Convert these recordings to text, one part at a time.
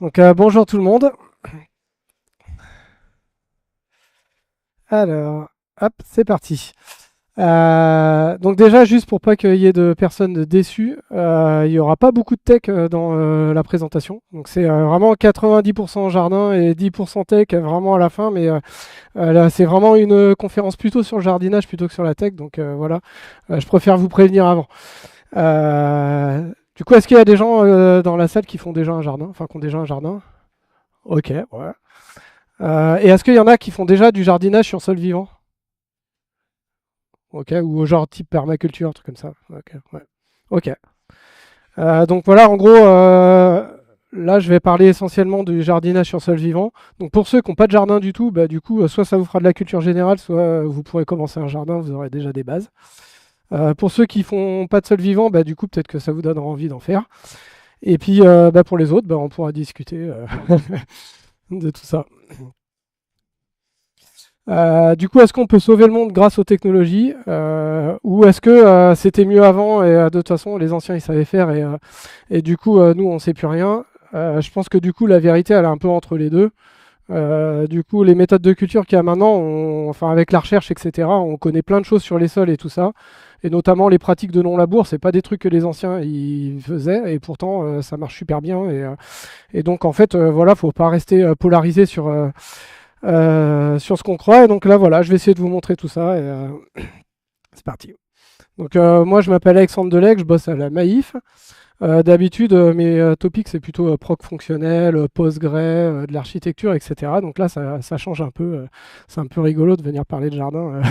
Donc bonjour tout le monde. Alors, hop, c'est parti. Donc déjà, juste pour pas qu'il y ait de personnes déçues, il n'y aura pas beaucoup de tech dans la présentation. Donc c'est vraiment 90% jardin et 10% tech vraiment à la fin. Mais là, c'est vraiment une conférence plutôt sur le jardinage plutôt que sur la tech. Donc voilà, je préfère vous prévenir avant. Du coup, est-ce qu'il y a des gens dans la salle qui font déjà un jardin, enfin qui ont déjà un jardin? Ok, ouais. Et est-ce qu'il y en a qui font déjà du jardinage sur sol vivant? Ok, ou genre type permaculture, un truc comme ça. Ok, ouais. Ok. Donc voilà, en gros, là je vais parler essentiellement du jardinage sur sol vivant. Donc pour ceux qui n'ont pas de jardin du tout, bah, du coup, soit ça vous fera de la culture générale, soit vous pourrez commencer un jardin, vous aurez déjà des bases. Pour ceux qui font pas de sol vivant, bah, du coup, peut-être que ça vous donnera envie d'en faire. Et puis bah, pour les autres, bah, on pourra discuter de tout ça. Du coup, est-ce qu'on peut sauver le monde grâce aux technologies ou est-ce que c'était mieux avant et de toute façon les anciens ils savaient faire et du coup nous on sait plus rien. Je pense que du coup la vérité elle est un peu entre les deux. Du coup les méthodes de culture qu'il y a maintenant, enfin avec la recherche etc. On connaît plein de choses sur les sols et tout ça et notamment les pratiques de non-labour. C'est pas des trucs que les anciens ils faisaient et pourtant ça marche super bien et donc en fait voilà faut pas rester polarisé sur ce qu'on croit. Et donc là, voilà, je vais essayer de vous montrer tout ça. Et, c'est parti. Donc moi, je m'appelle Alexandre Delec, je bosse à la Maïf. D'habitude, mes topics, c'est plutôt proc fonctionnel, Postgre, de l'architecture, etc. Donc là, ça change un peu. C'est un peu rigolo de venir parler de jardin.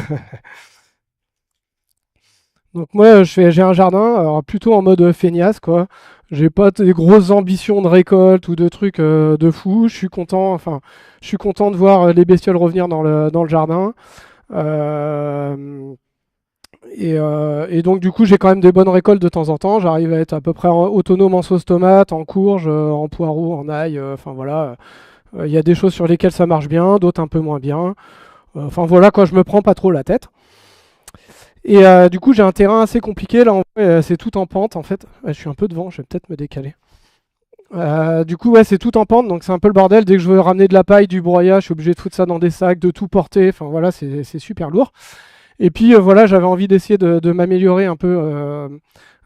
Donc moi, j'ai un jardin, alors plutôt en mode feignasse, quoi. J'ai pas des grosses ambitions de récolte ou de trucs de fou. Je suis content de voir les bestioles revenir dans le jardin. Euh, et donc du coup, j'ai quand même des bonnes récoltes de temps en temps. J'arrive à être à peu près autonome en sauce tomate, en courge, en poireaux, en ail. Enfin voilà, il y a des choses sur lesquelles ça marche bien, d'autres un peu moins bien. Enfin voilà, quoi, je me prends pas trop la tête. Et du coup, j'ai un terrain assez compliqué. Là, en vrai, c'est tout en pente, en fait. Je suis un peu devant, je vais peut-être me décaler. Du coup, ouais, c'est tout en pente, donc c'est un peu le bordel. Dès que je veux ramener de la paille, du broyat, je suis obligé de foutre ça dans des sacs, de tout porter. Enfin voilà, c'est super lourd. Et puis voilà, j'avais envie d'essayer de m'améliorer un peu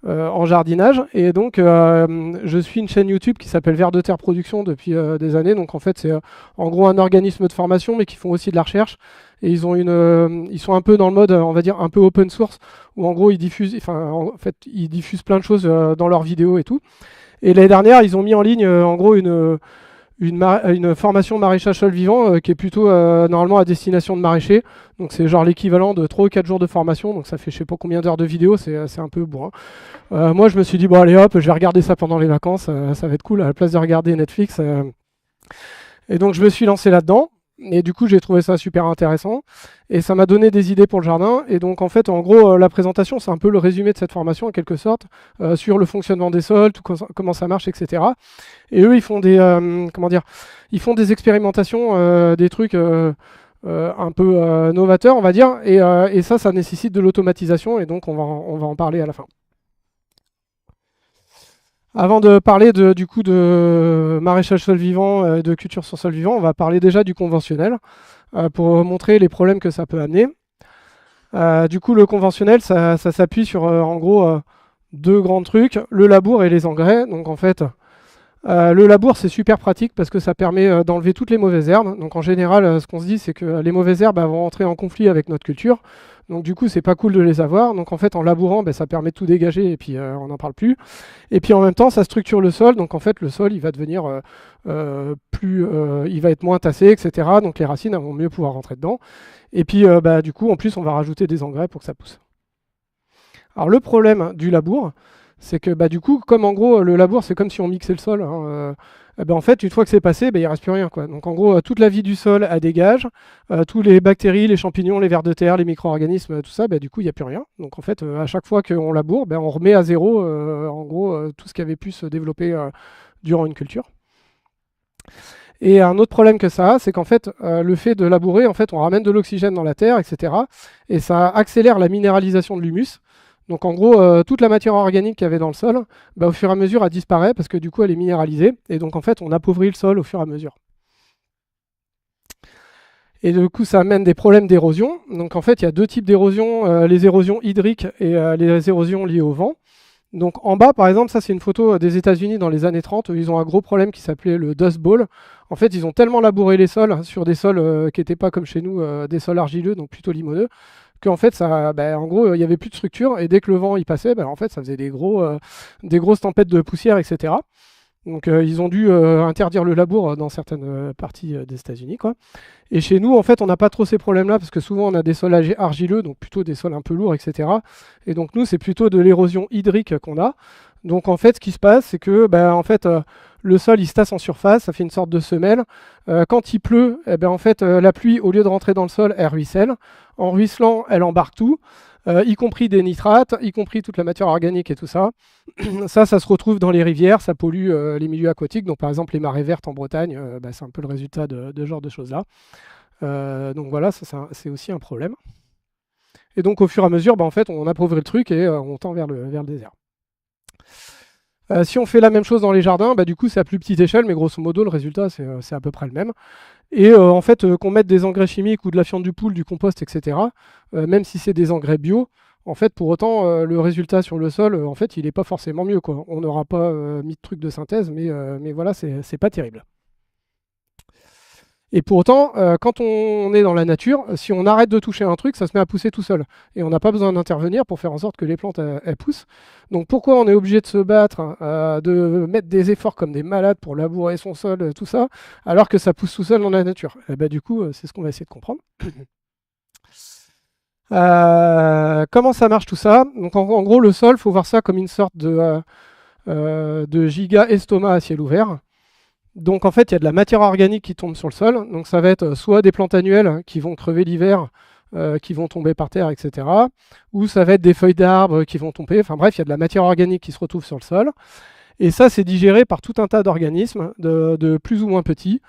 en jardinage. Et donc, je suis une chaîne YouTube qui s'appelle Vers de Terre Production depuis des années. Donc en fait, c'est en gros un organisme de formation, mais qui font aussi de la recherche. Et ils sont un peu dans le mode, on va dire, un peu open source, où en gros, ils diffusent plein de choses dans leurs vidéos et tout. Et l'année dernière, ils ont mis en ligne, en gros, une formation maraîchage sol vivant qui est plutôt normalement à destination de maraîchers. Donc c'est genre l'équivalent de 3 ou 4 jours de formation. Donc ça fait je sais pas combien d'heures de vidéo, c'est un peu bourrin. Moi, je me suis dit, bon, allez hop, je vais regarder ça pendant les vacances. Ça va être cool à la place de regarder Netflix. Et donc je me suis lancé là-dedans. Et du coup, j'ai trouvé ça super intéressant. Et ça m'a donné des idées pour le jardin. Et donc, en fait, en gros, la présentation, c'est un peu le résumé de cette formation, en quelque sorte, sur le fonctionnement des sols, comment ça marche, etc. Et eux, comment dire, ils font des expérimentations, des trucs un peu novateurs, on va dire. Et ça nécessite de l'automatisation. Et donc, on va en parler à la fin. Avant de parler du coup de maraîchage sol vivant, de culture sur sol vivant, on va parler déjà du conventionnel pour montrer les problèmes que ça peut amener. Du coup, le conventionnel, ça s'appuie sur en gros deux grands trucs, le labour et les engrais. Donc en fait, le labour, c'est super pratique parce que ça permet d'enlever toutes les mauvaises herbes. Donc en général, ce qu'on se dit, c'est que les mauvaises herbes vont entrer en conflit avec notre culture. Donc du coup, c'est pas cool de les avoir. Donc en fait, en labourant, ça permet de tout dégager et puis on n'en parle plus. Et puis en même temps, ça structure le sol. Donc en fait, le sol, il va devenir il va être moins tassé, etc. Donc les racines vont mieux pouvoir rentrer dedans. Et puis du coup, en plus, on va rajouter des engrais pour que ça pousse. Alors le problème du labour, c'est que du coup, comme en gros le labour, c'est comme si on mixait le sol. Hein, en fait, une fois que c'est passé, il ne reste plus rien, quoi. Donc en gros, toute la vie du sol, elle dégage. Tous les bactéries, les champignons, les vers de terre, les micro-organismes, tout ça, du coup, il n'y a plus rien. Donc en fait, à chaque fois qu'on laboure, on remet à zéro, en gros, tout ce qui avait pu se développer durant une culture. Et un autre problème que ça a, c'est qu'en fait, le fait de labourer, en fait, on ramène de l'oxygène dans la terre, etc. Et ça accélère la minéralisation de l'humus. Donc en gros, toute la matière organique qu'il y avait dans le sol, bah, au fur et à mesure, elle disparaît parce que du coup, elle est minéralisée. Et donc en fait, on appauvrit le sol au fur et à mesure. Et du coup, ça amène des problèmes d'érosion. Donc en fait, il y a deux types d'érosion, les érosions hydriques et les érosions liées au vent. Donc en bas, par exemple, ça c'est une photo des États-Unis dans les années 30, où ils ont un gros problème qui s'appelait le Dust Bowl. En fait, ils ont tellement labouré les sols sur des sols qui n'étaient pas comme chez nous, des sols argileux, donc plutôt limoneux, qu'en fait, ça, bah, en gros, il n'y avait plus de structure, et dès que le vent y passait, bah, en fait, ça faisait des grosses tempêtes de poussière, etc. Donc ils ont dû interdire le labour dans certaines parties des États-Unis, quoi. Et chez nous, en fait, on n'a pas trop ces problèmes-là, parce que souvent on a des sols argileux, donc plutôt des sols un peu lourds, etc. Et donc nous, c'est plutôt de l'érosion hydrique qu'on a. Donc en fait, ce qui se passe, c'est que bah, en fait, le sol il se tasse en surface, ça fait une sorte de semelle. Quand il pleut, eh ben, en fait, la pluie, au lieu de rentrer dans le sol, elle ruisselle. En ruisselant, elle embarque tout, y compris des nitrates, y compris toute la matière organique et tout ça. Ça se retrouve dans les rivières, ça pollue les milieux aquatiques. Donc par exemple, les marées vertes en Bretagne, bah, c'est un peu le résultat de ce genre de choses-là. Donc voilà, ça, c'est aussi un problème. Et donc au fur et à mesure, bah, en fait, on appauvrit le truc et on tend vers le désert. Si on fait la même chose dans les jardins, bah, du coup c'est à plus petite échelle, mais grosso modo le résultat c'est à peu près le même. Et en fait, qu'on mette des engrais chimiques ou de la fiente du poule, du compost, etc., même si c'est des engrais bio, en fait, pour autant, le résultat sur le sol, en fait, il n'est pas forcément mieux, quoi. On n'aura pas mis de trucs de synthèse, mais voilà, c'est pas terrible. Et pour autant, quand on est dans la nature, si on arrête de toucher un truc, ça se met à pousser tout seul. Et on n'a pas besoin d'intervenir pour faire en sorte que les plantes elles poussent. Donc pourquoi on est obligé de se battre, de mettre des efforts comme des malades pour labourer son sol, tout ça, alors que ça pousse tout seul dans la nature? Et bah, du coup, c'est ce qu'on va essayer de comprendre. Comment ça marche tout ça? Donc en gros, le sol, il faut voir ça comme une sorte de giga estomac à ciel ouvert. Donc en fait, il y a de la matière organique qui tombe sur le sol. Donc ça va être soit des plantes annuelles qui vont crever l'hiver, qui vont tomber par terre, etc. Ou ça va être des feuilles d'arbres qui vont tomber. Enfin bref, il y a de la matière organique qui se retrouve sur le sol. Et ça, c'est digéré par tout un tas d'organismes, de plus ou moins petits.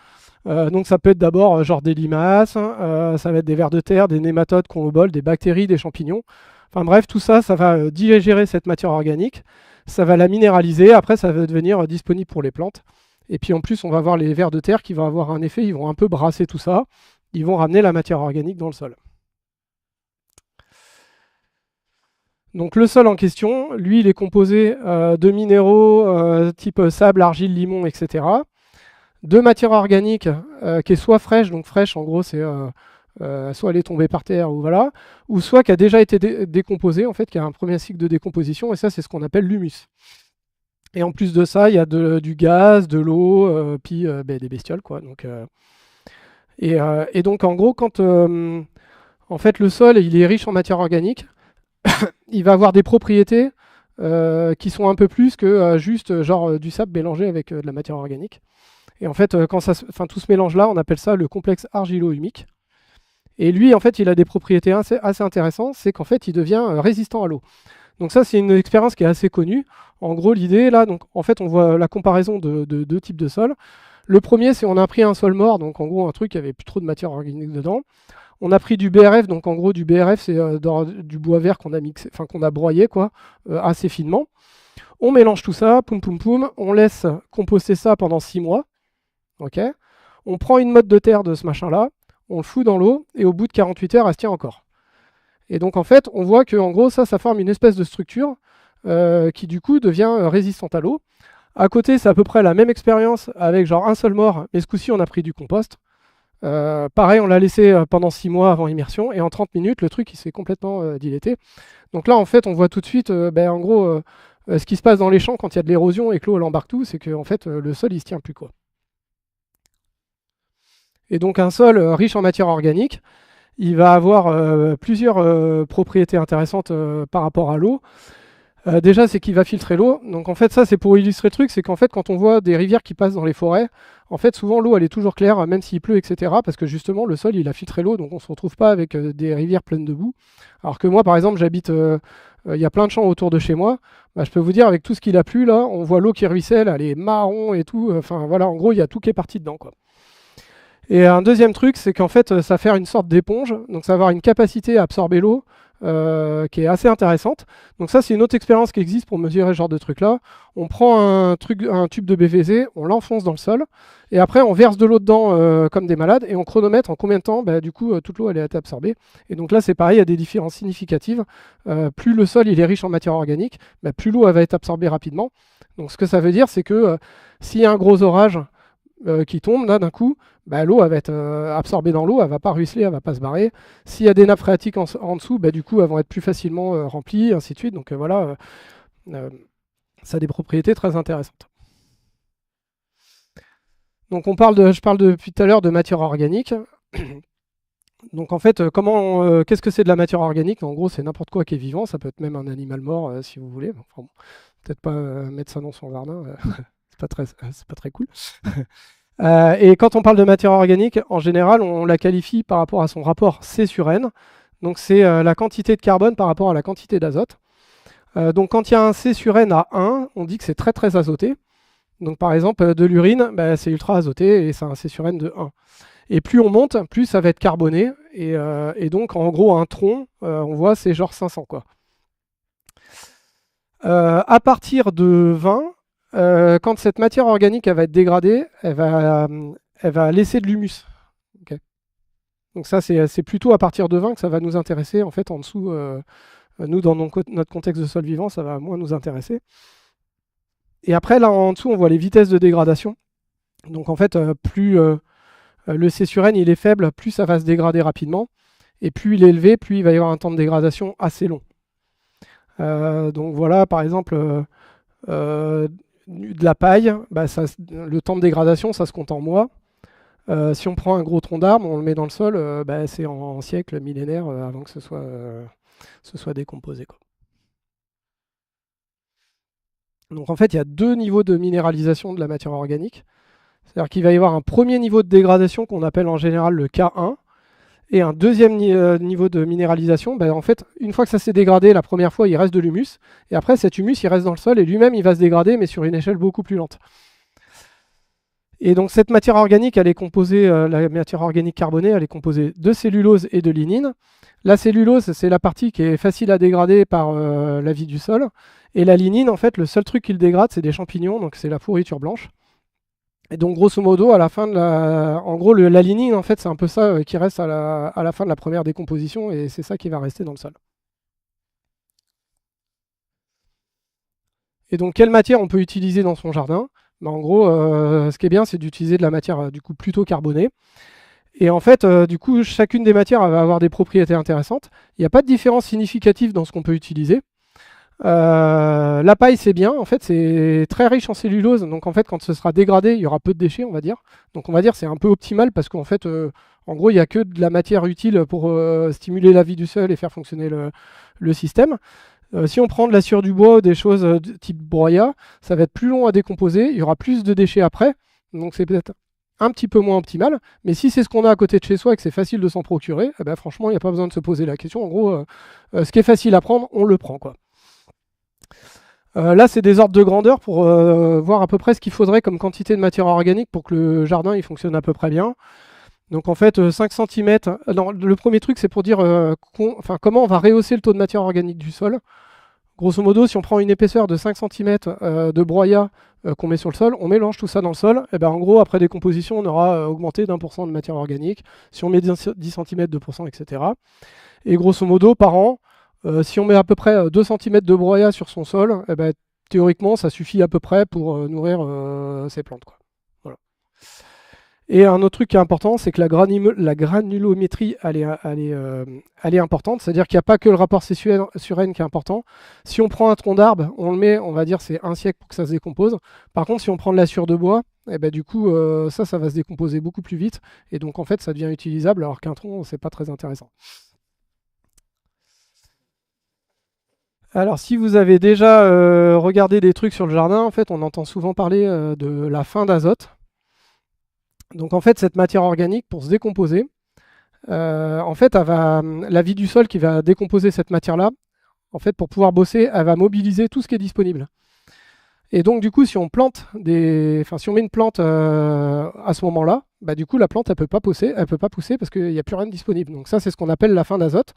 Donc ça peut être d'abord genre des limaces, ça va être des vers de terre, des nématodes qu'on au bol, des bactéries, des champignons. Enfin bref, tout ça, ça va digérer cette matière organique. Ça va la minéraliser. Après, ça va devenir disponible pour les plantes. Et puis en plus, on va voir les vers de terre qui vont avoir un effet, ils vont un peu brasser tout ça, ils vont ramener la matière organique dans le sol. Donc le sol en question, lui, il est composé de minéraux type sable, argile, limon, etc. De matière organique qui est soit fraîche, donc fraîche en gros c'est soit elle est tombée par terre ou voilà, ou soit qui a déjà été décomposée, en fait, qui a un premier cycle de décomposition, et ça c'est ce qu'on appelle l'humus. Et en plus de ça, il y a du gaz, de l'eau, puis des bestioles, quoi. Donc, et donc, en gros, quand en fait, le sol il est riche en matière organique, il va avoir des propriétés qui sont un peu plus que juste du sable mélangé avec de la matière organique. Et en fait, tout ce mélange-là, on appelle ça le complexe argilo-humique. Et lui, en fait, il a des propriétés assez intéressantes, c'est qu'en fait, il devient résistant à l'eau. Donc ça, c'est une expérience qui est assez connue. En gros, l'idée, là, donc, en fait, on voit la comparaison de deux types de sols. Le premier, c'est on a pris un sol mort, donc en gros, un truc qui avait plus trop de matière organique dedans. On a pris du BRF, donc en gros, du BRF, c'est du bois vert qu'on a mixé, enfin qu'on a broyé, quoi, assez finement. On mélange tout ça, poum poum poum, on laisse composter ça pendant 6 mois. Ok. On prend une motte de terre de ce machin-là, on le fout dans l'eau, et au bout de 48 heures, elle se tient encore. Et donc en fait, on voit que en gros, ça forme une espèce de structure qui du coup devient résistante à l'eau. À côté, c'est à peu près la même expérience avec genre un seul mort, mais ce coup-ci, on a pris du compost. Pareil, on l'a laissé pendant 6 mois avant immersion, et en 30 minutes, le truc il s'est complètement dilaté. Donc là, en fait, on voit tout de suite, en gros, ce qui se passe dans les champs quand il y a de l'érosion et que l'eau elle embarque tout, c'est que en fait, le sol il se tient plus, quoi. Et donc un sol riche en matière organique, il va avoir plusieurs propriétés intéressantes par rapport à l'eau. Déjà, c'est qu'il va filtrer l'eau. Donc en fait, ça c'est pour illustrer le truc, c'est qu'en fait, quand on voit des rivières qui passent dans les forêts, en fait, souvent l'eau elle est toujours claire, même s'il pleut, etc. Parce que justement, le sol il a filtré l'eau, donc on se retrouve pas avec des rivières pleines de boue. Alors que moi, par exemple, j'habite, il y a plein de champs autour de chez moi. Bah, je peux vous dire, avec tout ce qu'il a plu là, on voit l'eau qui ruisselle, elle est marron et tout. Enfin voilà, en gros, il y a tout qui est parti dedans, quoi. Et un deuxième truc, c'est qu'en fait, ça va faire une sorte d'éponge, donc ça va avoir une capacité à absorber l'eau qui est assez intéressante. Donc ça, c'est une autre expérience qui existe pour mesurer ce genre de truc-là. On prend un tube de BVZ, on l'enfonce dans le sol, et après on verse de l'eau dedans comme des malades, et on chronomètre en combien de temps, du coup, toute l'eau elle a été absorbée. Et donc là, c'est pareil, il y a des différences significatives. Plus le sol il est riche en matière organique, plus l'eau elle va être absorbée rapidement. Donc ce que ça veut dire, c'est que s'il y a un gros orage qui tombe là d'un coup, l'eau elle va être absorbée dans l'eau, elle va pas ruisseler, elle va pas se barrer. S'il y a des nappes phréatiques en dessous, du coup elles vont être plus facilement remplies, ainsi de suite. Donc voilà, ça a des propriétés très intéressantes. Donc je parle depuis tout à l'heure de matière organique. Donc en fait, qu'est-ce que c'est de la matière organique? En gros, c'est n'importe quoi qui est vivant, ça peut être même un animal mort si vous voulez. Enfin, bon, peut-être pas mettre ça dans son jardin, c'est pas très cool. Et quand on parle de matière organique, en général, on la qualifie par rapport à son rapport C sur N. Donc c'est la quantité de carbone par rapport à la quantité d'azote. Donc quand il y a un C sur N à 1, on dit que c'est très très azoté. Donc par exemple, de l'urine, c'est ultra azoté et c'est un C sur N de 1. Et plus on monte, plus ça va être carboné. Et donc en gros, un tronc, on voit, c'est genre 500 quoi. À partir de 20, quand cette matière organique elle va être dégradée, elle va laisser de l'humus. Okay. Donc ça, c'est plutôt à partir de 20 que ça va nous intéresser. En fait, en dessous, nous, dans notre contexte de sol vivant, ça va moins nous intéresser. Et après, là, en dessous, on voit les vitesses de dégradation. Donc en fait, plus le C sur N il est faible, plus ça va se dégrader rapidement. Et plus il est élevé, plus il va y avoir un temps de dégradation assez long. Donc voilà, par exemple, de la paille, le temps de dégradation, ça se compte en mois. Si on prend un gros tronc d'arbre, on le met dans le sol, c'est en siècles, millénaires avant que ce soit décomposé, quoi. Donc en fait, il y a deux niveaux de minéralisation de la matière organique. C'est-à-dire qu'il va y avoir un premier niveau de dégradation qu'on appelle en général le K1, et un deuxième niveau de minéralisation. En fait, une fois que ça s'est dégradé, la première fois, il reste de l'humus, et après, cet humus, il reste dans le sol, et lui-même, il va se dégrader, mais sur une échelle beaucoup plus lente. Et donc cette matière organique, elle est composée, la matière organique carbonée, elle est composée de cellulose et de lignine. La cellulose, c'est la partie qui est facile à dégrader par la vie du sol. Et la lignine, en fait, le seul truc qui le dégrade, c'est des champignons, donc c'est la pourriture blanche. Et donc grosso modo, à la fin de la lignine, en fait, c'est un peu ça qui reste à la fin de la première décomposition, et c'est ça qui va rester dans le sol. Et donc quelle matière on peut utiliser dans son jardin? En gros, ce qui est bien, c'est d'utiliser de la matière du coup plutôt carbonée. Et en fait, du coup, chacune des matières va avoir des propriétés intéressantes. Il n'y a pas de différence significative dans ce qu'on peut utiliser. La paille, c'est bien. En fait, c'est très riche en cellulose. Donc, en fait, quand ce sera dégradé, il y aura peu de déchets, on va dire. Donc, on va dire c'est un peu optimal parce qu'en fait, en gros, il n'y a que de la matière utile pour stimuler la vie du sol et faire fonctionner le système. Si on prend de la sciure du bois, des choses de type broyat, ça va être plus long à décomposer, il y aura plus de déchets après, donc c'est peut-être un petit peu moins optimal, mais si c'est ce qu'on a à côté de chez soi et que c'est facile de s'en procurer, franchement, il n'y a pas besoin de se poser la question. En gros, ce qui est facile à prendre, on le prend, quoi. Là, c'est des ordres de grandeur pour voir à peu près ce qu'il faudrait comme quantité de matière organique pour que le jardin il fonctionne à peu près bien. Donc en fait, 5 cm. Le premier truc, c'est pour dire comment on va rehausser le taux de matière organique du sol. Grosso modo, si on prend une épaisseur de 5 cm de broyat qu'on met sur le sol, on mélange tout ça dans le sol, et en gros, après décomposition, on aura augmenté d'1% de matière organique. Si on met 10 cm, 2%, etc. Et grosso modo, par an, si on met à peu près 2 cm de broyat sur son sol, théoriquement, ça suffit à peu près pour nourrir ses plantes, quoi. Voilà. Et un autre truc qui est important, c'est que la granulométrie, elle est importante. C'est-à-dire qu'il n'y a pas que le rapport C sur N qui est important. Si on prend un tronc d'arbre, on le met, on va dire, c'est un siècle pour que ça se décompose. Par contre, si on prend de la sciure de bois, du coup, ça va se décomposer beaucoup plus vite. Et donc, en fait, ça devient utilisable, alors qu'un tronc, c'est pas très intéressant. Alors, si vous avez déjà regardé des trucs sur le jardin, en fait, on entend souvent parler de la fin d'azote. Donc en fait, cette matière organique, pour se décomposer, en fait, la vie du sol qui va décomposer cette matière-là, en fait, pour pouvoir bosser, elle va mobiliser tout ce qui est disponible. Et donc, du coup, si on si on met une plante à ce moment-là, bah, du coup, la plante, elle peut pas pousser parce qu'il n'y a plus rien de disponible. Donc ça, c'est ce qu'on appelle la fin d'azote.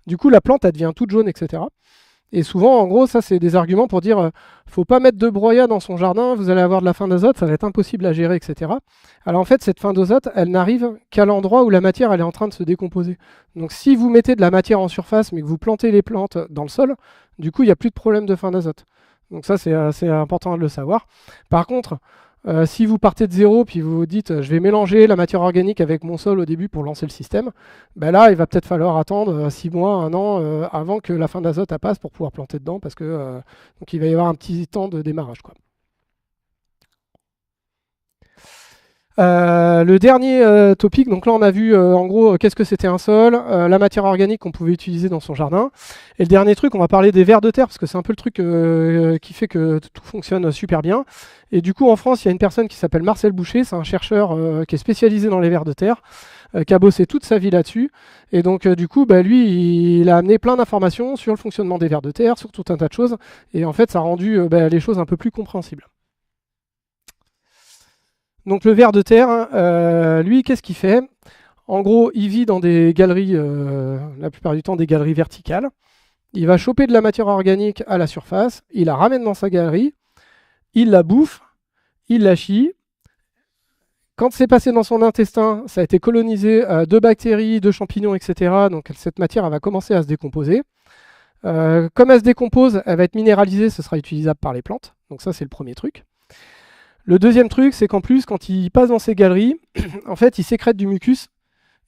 Du coup, la plante, elle devient toute jaune, etc. Et souvent, en gros, ça, c'est des arguments pour dire faut pas mettre de broyat dans son jardin, vous allez avoir de la fin d'azote, ça va être impossible à gérer, etc. Alors en fait, cette fin d'azote, elle n'arrive qu'à l'endroit où la matière, elle est en train de se décomposer. Donc si vous mettez de la matière en surface, mais que vous plantez les plantes dans le sol, du coup, il n'y a plus de problème de fin d'azote. Donc ça, c'est important de le savoir. Par contre, si vous partez de zéro, puis vous vous dites je vais mélanger la matière organique avec mon sol au début pour lancer le système, ben là, il va peut-être falloir attendre 6 mois, 1 an avant que la fin d'azote passe pour pouvoir planter dedans, parce que donc il va y avoir un petit temps de démarrage, quoi. Le dernier topic, donc là on a vu en gros qu'est-ce que c'était un sol, la matière organique qu'on pouvait utiliser dans son jardin. Et le dernier truc, on va parler des vers de terre, parce que c'est un peu le truc qui fait que tout fonctionne super bien. Et du coup en France, il y a une personne qui s'appelle Marcel Boucher, c'est un chercheur qui est spécialisé dans les vers de terre, qui a bossé toute sa vie là-dessus. Et donc du coup, bah, lui, il a amené plein d'informations sur le fonctionnement des vers de terre, sur tout un tas de choses. Et en fait, ça a rendu les choses un peu plus compréhensibles. Donc le ver de terre, lui, qu'est-ce qu'il fait? En gros, il vit dans des galeries, la plupart du temps des galeries verticales. Il va choper de la matière organique à la surface, il la ramène dans sa galerie, il la bouffe, il la chie. Quand c'est passé dans son intestin, ça a été colonisé de bactéries, de champignons, etc. Donc cette matière, elle va commencer à se décomposer. Comme elle se décompose, elle va être minéralisée, ce sera utilisable par les plantes. Donc ça, c'est le premier truc. Le deuxième truc, c'est qu'en plus, quand il passe dans ces galeries, en fait, il sécrète du mucus.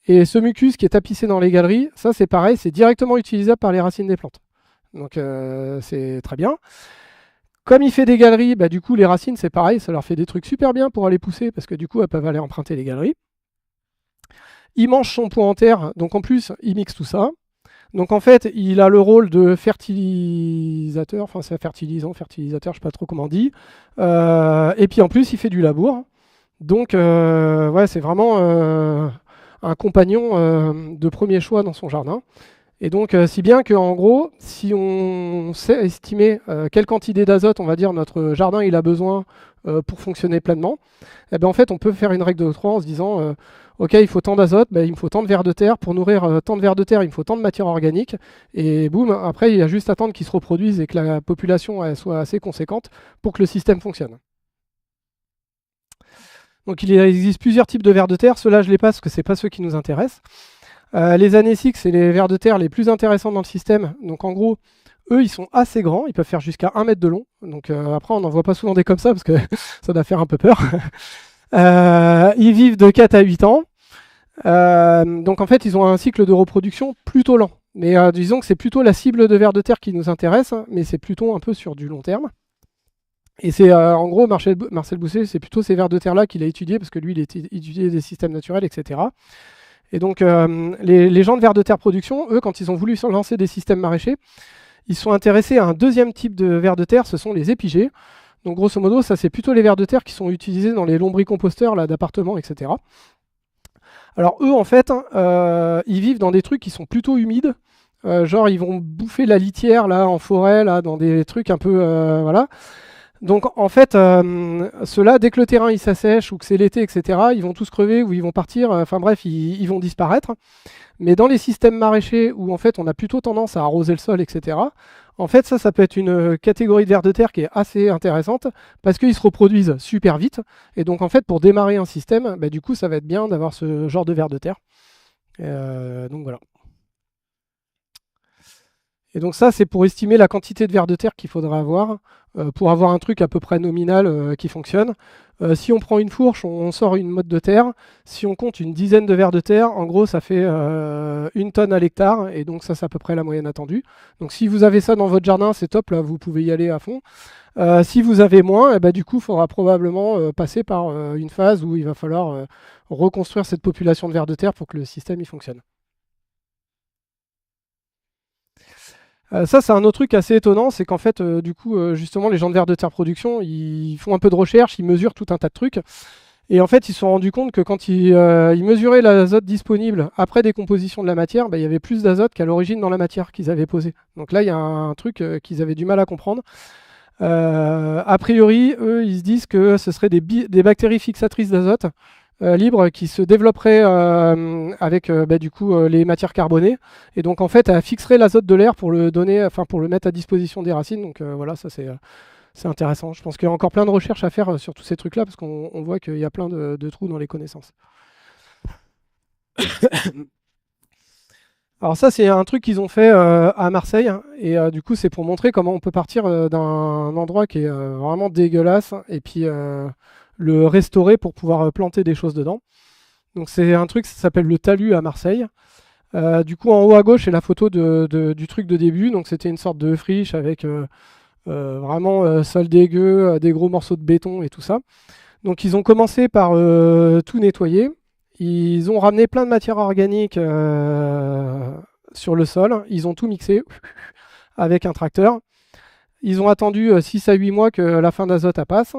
Et ce mucus qui est tapissé dans les galeries, ça c'est pareil, c'est directement utilisable par les racines des plantes. Donc c'est très bien. Comme il fait des galeries, bah, du coup les racines c'est pareil, ça leur fait des trucs super bien pour aller pousser parce que du coup elles peuvent aller emprunter les galeries. Il mange son pot en terre, donc en plus il mixe tout ça. Donc en fait il a le rôle de fertilisateur, enfin c'est fertilisant, fertilisateur, je sais pas trop comment on dit. Et puis en plus il fait du labour. Donc ouais, c'est vraiment un compagnon de premier choix dans son jardin. Et donc, si bien qu'en gros, si on sait estimer quelle quantité d'azote, on va dire, notre jardin il a besoin pour fonctionner pleinement, eh ben, en fait, on peut faire une règle de 3 en se disant ok, il faut tant d'azote, ben, il me faut tant de vers de terre. Pour nourrir tant de vers de terre, il me faut tant de matière organique. Et boum, après, il y a juste à attendre qu'ils se reproduisent et que la population elle, soit assez conséquente pour que le système fonctionne. Donc il existe plusieurs types de vers de terre. Ceux-là, je les passe parce que ce n'est pas ceux qui nous intéressent. Les anéciques, c'est les vers de terre les plus intéressants dans le système. Donc en gros, eux, ils sont assez grands. Ils peuvent faire jusqu'à 1 mètre de long. Donc après, on n'en voit pas souvent des comme ça parce que ça doit faire un peu peur. Ils vivent de 4 à 8 ans. Donc en fait, ils ont un cycle de reproduction plutôt lent. Mais disons que c'est plutôt la cible de vers de terre qui nous intéresse, hein, mais c'est plutôt un peu sur du long terme. Et c'est en gros Marcel Bousset, c'est plutôt ces vers de terre là qu'il a étudié parce que lui il étudié des systèmes naturels, etc. Et donc les gens de vers de terre production, eux, quand ils ont voulu lancer des systèmes maraîchers, ils sont intéressés à un deuxième type de vers de terre, ce sont les épigées. Donc grosso modo, ça c'est plutôt les vers de terre qui sont utilisés dans les lombricomposteurs là, d'appartements, etc. Alors eux, en fait, ils vivent dans des trucs qui sont plutôt humides. Genre ils vont bouffer la litière là en forêt, là, dans des trucs un peu voilà. Donc en fait, ceux-là, dès que le terrain il s'assèche ou que c'est l'été, etc., ils vont tous crever ou ils vont partir, enfin bref, ils vont disparaître. Mais dans les systèmes maraîchers où en fait on a plutôt tendance à arroser le sol, etc., en fait ça peut être une catégorie de vers de terre qui est assez intéressante parce qu'ils se reproduisent super vite. Et donc en fait pour démarrer un système, bah, du coup ça va être bien d'avoir ce genre de vers de terre. Donc voilà. Et donc ça, c'est pour estimer la quantité de vers de terre qu'il faudra avoir pour avoir un truc à peu près nominal qui fonctionne. Si on prend une fourche, on sort une motte de terre. Si on compte une dizaine de vers de terre, en gros, ça fait 1 tonne à l'hectare. Et donc ça, c'est à peu près la moyenne attendue. Donc si vous avez ça dans votre jardin, c'est top, là, vous pouvez y aller à fond. Si vous avez moins, eh ben, du coup, il faudra probablement passer par une phase où il va falloir reconstruire cette population de vers de terre pour que le système il fonctionne. Ça, c'est un autre truc assez étonnant, c'est qu'en fait, du coup, justement, les gens de vers de terre production, ils font un peu de recherche, ils mesurent tout un tas de trucs. Et en fait, ils se sont rendus compte que quand ils mesuraient l'azote disponible après décomposition de la matière, bah, il y avait plus d'azote qu'à l'origine dans la matière qu'ils avaient posée. Donc là, il y a un truc qu'ils avaient du mal à comprendre. A priori, eux, ils se disent que ce serait des bactéries fixatrices d'azote libres qui se développeraient avec du coup les matières carbonées. Et donc en fait, elles fixeraient l'azote de l'air pour le donner, enfin pour le mettre à disposition des racines. Donc voilà, ça c'est intéressant. Je pense qu'il y a encore plein de recherches à faire sur tous ces trucs-là parce qu'on voit qu'il y a plein de trous dans les connaissances. Alors ça, c'est un truc qu'ils ont fait à Marseille, hein, et du coup, c'est pour montrer comment on peut partir d'un endroit qui est vraiment dégueulasse, et puis le restaurer pour pouvoir planter des choses dedans. Donc c'est un truc, ça s'appelle le talus à Marseille. Du coup, en haut à gauche, c'est la photo du truc de début. Donc c'était une sorte de friche avec vraiment sol dégueu, des gros morceaux de béton et tout ça. Donc ils ont commencé par tout nettoyer. Ils ont ramené plein de matières organiques sur le sol. Ils ont tout mixé avec un tracteur. Ils ont attendu 6 à 8 mois que la fin d'azote passe.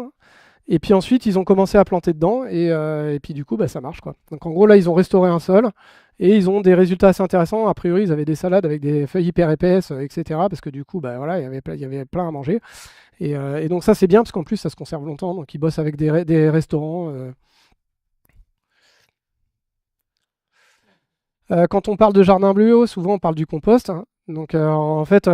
Et puis ensuite, ils ont commencé à planter dedans. Et puis du coup, bah, ça marche, quoi. Donc en gros, là, ils ont restauré un sol. Et ils ont des résultats assez intéressants. A priori, ils avaient des salades avec des feuilles hyper épaisses, etc. Parce que du coup, bah, voilà, il y avait plein à manger. Et donc ça, c'est bien parce qu'en plus, ça se conserve longtemps. Donc ils bossent avec des restaurants. Quand on parle de jardin bleu, souvent on parle du compost, hein. Donc en fait,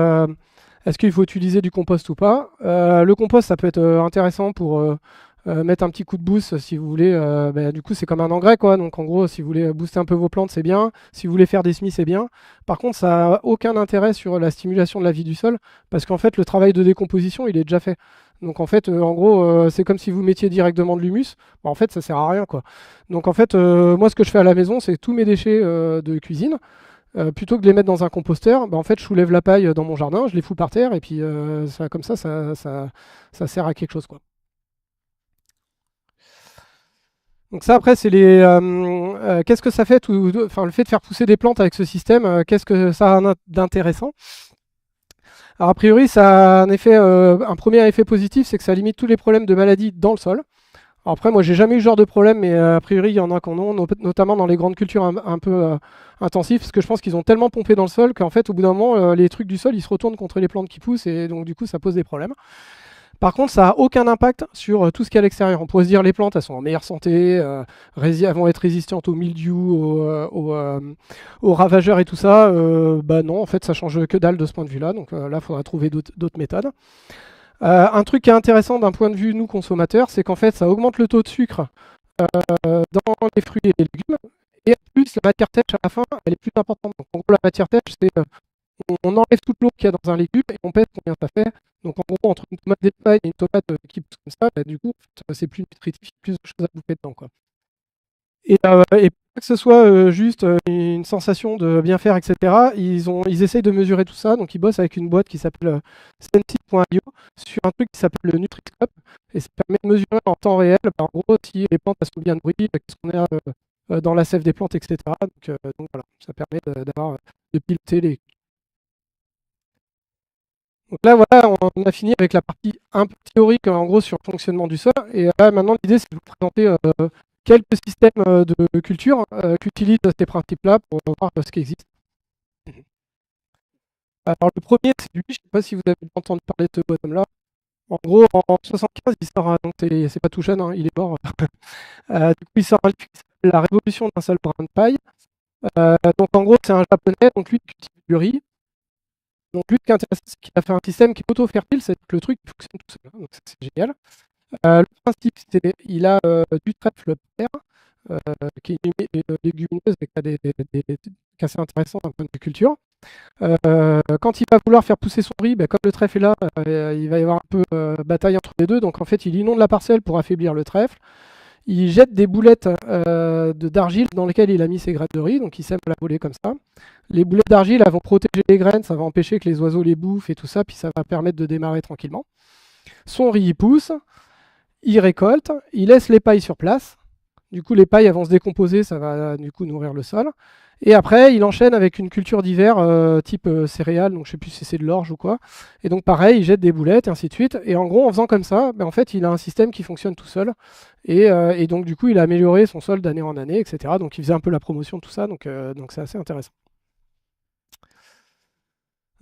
est-ce qu'il faut utiliser du compost ou pas? Le compost, ça peut être intéressant pour mettre un petit coup de boost si vous voulez. Du coup, c'est comme un engrais, quoi. Donc en gros, si vous voulez booster un peu vos plantes, c'est bien. Si vous voulez faire des semis, c'est bien. Par contre, ça n'a aucun intérêt sur la stimulation de la vie du sol, parce qu'en fait, le travail de décomposition, il est déjà fait. Donc en fait, en gros, c'est comme si vous mettiez directement de l'humus. Bon, en fait, ça sert à rien, quoi. Donc en fait, moi, ce que je fais à la maison, c'est tous mes déchets de cuisine. Plutôt que de les mettre dans un composteur, bah, en fait, je soulève la paille dans mon jardin, je les fous par terre, et puis comme ça sert à quelque chose, quoi. Donc ça, après, c'est qu'est-ce que ça fait, enfin, le fait de faire pousser des plantes avec ce système, qu'est-ce que ça a d'intéressant? Alors, a priori, ça a un premier effet positif, c'est que ça limite tous les problèmes de maladies dans le sol. Alors après, moi, j'ai jamais eu ce genre de problème, mais a priori, il y en a qui en ont, notamment dans les grandes cultures un peu intensives, parce que je pense qu'ils ont tellement pompé dans le sol qu'en fait, au bout d'un moment, les trucs du sol, ils se retournent contre les plantes qui poussent, et donc du coup, ça pose des problèmes. Par contre, ça n'a aucun impact sur tout ce qui est à l'extérieur. On pourrait se dire les plantes, elles sont en meilleure santé, elles vont être résistantes au mildiou, aux ravageurs et tout ça. Bah non, en fait, ça change que dalle de ce point de vue-là. Donc là, il faudra trouver d'autres méthodes. Un truc qui est intéressant d'un point de vue, nous, consommateurs, c'est qu'en fait, ça augmente le taux de sucre dans les fruits et les légumes. Et en plus, la matière têche, à la fin, elle est plus importante. Donc, en gros, la matière têche, c'est on enlève toute l'eau qu'il y a dans un légume et on pèse combien ça fait. Donc en gros, entre une tomate d'Espagne et une tomate qui pousse comme ça, bah, du coup, c'est plus nutritif, il y a plus de choses à bouffer dedans, quoi. Et pour que ce soit juste une sensation de bien faire, etc., ils essayent de mesurer tout ça. Donc ils bossent avec une boîte qui s'appelle Sensi.io sur un truc qui s'appelle le Nutriscope. Et ça permet de mesurer en temps réel, bah, en gros, si les plantes elles sont bien nourries, qu'est-ce qu'on a dans la sève des plantes, etc. Donc voilà, ça permet de piloter les. Donc là, voilà, on a fini avec la partie un peu théorique, en gros, sur le fonctionnement du sol. Et là, maintenant, l'idée, c'est de vous présenter quelques systèmes de culture qui utilisent ces principes-là pour voir ce qui existe. Alors, le premier, c'est lui, je ne sais pas si vous avez entendu parler de ce bonhomme-là. En gros, en 75, il sort, donc c'est pas tout jeune, hein, il est mort. Du coup, il sort un livre qui s'appelle La révolution d'un seul brin de paille. Donc, en gros, c'est un japonais, donc lui, qui cultive du riz. Donc, lui, ce qui est intéressant, c'est qu'il a fait un système qui est auto-fertile, c'est que le truc fonctionne tout seul, hein, donc ça, c'est génial. Le principe, c'est qu'il a du trèfle vert, qui est une légumineuse et qui est assez intéressant d'un point de vue culture. Quand il va vouloir faire pousser son riz, bah, comme le trèfle est là, il va y avoir un peu bataille entre les deux. Donc en fait, il inonde la parcelle pour affaiblir le trèfle. Il jette des boulettes d'argile dans lesquelles il a mis ses graines de riz, donc il sème à la volée comme ça. Les boulettes d'argile elles vont protéger les graines, ça va empêcher que les oiseaux les bouffent et tout ça, puis ça va permettre de démarrer tranquillement. Son riz il pousse, il récolte, il laisse les pailles sur place. Du coup, les pailles elles vont se décomposer, ça va du coup nourrir le sol. Et après, il enchaîne avec une culture d'hiver type céréales, donc je sais plus si c'est de l'orge ou quoi. Et donc pareil, il jette des boulettes et ainsi de suite. Et en gros, en faisant comme ça, ben, en fait, il a un système qui fonctionne tout seul. Et donc du coup, il a amélioré son sol d'année en année, etc. Donc il faisait un peu la promotion de tout ça, donc c'est assez intéressant.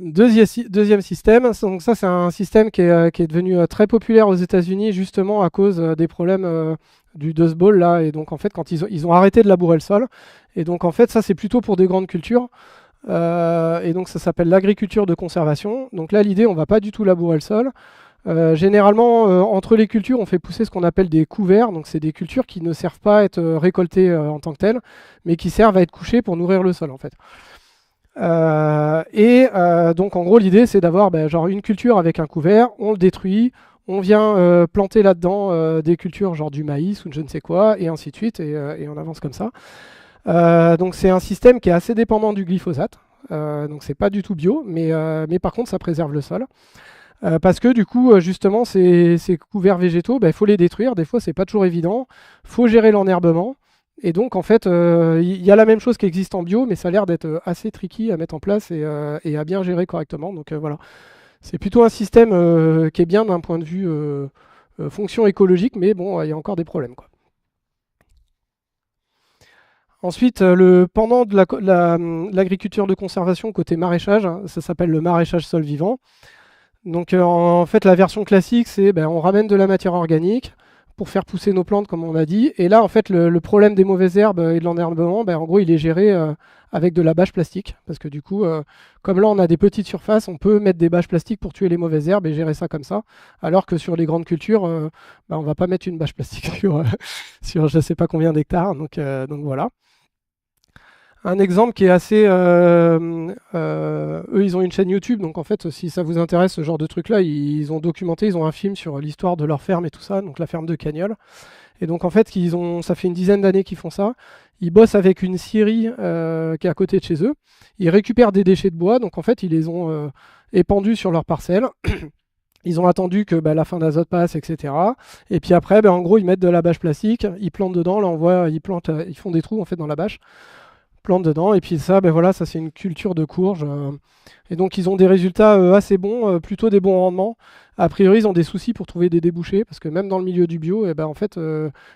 Deuxième système, donc ça c'est un système qui est devenu très populaire aux États-Unis justement à cause des problèmes du Dust Bowl là, et donc en fait quand ils ont arrêté de labourer le sol, et donc en fait ça c'est plutôt pour des grandes cultures, et donc ça s'appelle l'agriculture de conservation. Donc là l'idée on va pas du tout labourer le sol. Généralement entre les cultures on fait pousser ce qu'on appelle des couverts, donc c'est des cultures qui ne servent pas à être récoltées en tant que telles, mais qui servent à être couchées pour nourrir le sol en fait. Donc en gros l'idée c'est d'avoir genre une culture avec un couvert, on le détruit, on vient planter là-dedans des cultures genre du maïs ou je ne sais quoi, et ainsi de suite, et on avance comme ça. Donc c'est un système qui est assez dépendant du glyphosate, donc c'est pas du tout bio, mais par contre ça préserve le sol. Parce que du coup, justement, ces couverts végétaux, il faut les détruire. Des fois, c'est pas toujours évident. Faut gérer l'enherbement. Et donc, en fait, il y a la même chose qui existe en bio, mais ça a l'air d'être assez tricky à mettre en place et à bien gérer correctement. Donc voilà, c'est plutôt un système qui est bien d'un point de vue fonction écologique, mais bon, il y a encore des problèmes, quoi. Ensuite, le pendant de l'agriculture de conservation côté maraîchage, hein, ça s'appelle le maraîchage sol vivant. Donc en fait, la version classique, c'est on ramène de la matière organique pour faire pousser nos plantes, comme on a dit. Et là, en fait, le problème des mauvaises herbes et de l'enherbement, en gros, il est géré avec de la bâche plastique. Parce que du coup, comme là, on a des petites surfaces, on peut mettre des bâches plastiques pour tuer les mauvaises herbes et gérer ça comme ça. Alors que sur les grandes cultures, on va pas mettre une bâche plastique sur je ne sais pas combien d'hectares. Donc voilà. Un exemple qui est assez... eux, ils ont une chaîne YouTube, donc en fait, si ça vous intéresse, ce genre de truc-là, ils ont documenté, ils ont un film sur l'histoire de leur ferme et tout ça, donc la ferme de Cagnols. Et donc en fait, ça fait une dizaine d'années qu'ils font ça. Ils bossent avec une scierie qui est à côté de chez eux. Ils récupèrent des déchets de bois, donc en fait, ils les ont épandus sur leur parcelle. Ils ont attendu que la fin d'azote passe, etc. Et puis après, en gros, ils mettent de la bâche plastique, ils plantent dedans, là on voit, ils font des trous en fait dans la bâche, plantent dedans, et puis ça, voilà, ça c'est une culture de courge. Et donc ils ont des résultats assez bons, plutôt des bons rendements. A priori, ils ont des soucis pour trouver des débouchés, parce que même dans le milieu du bio, en fait,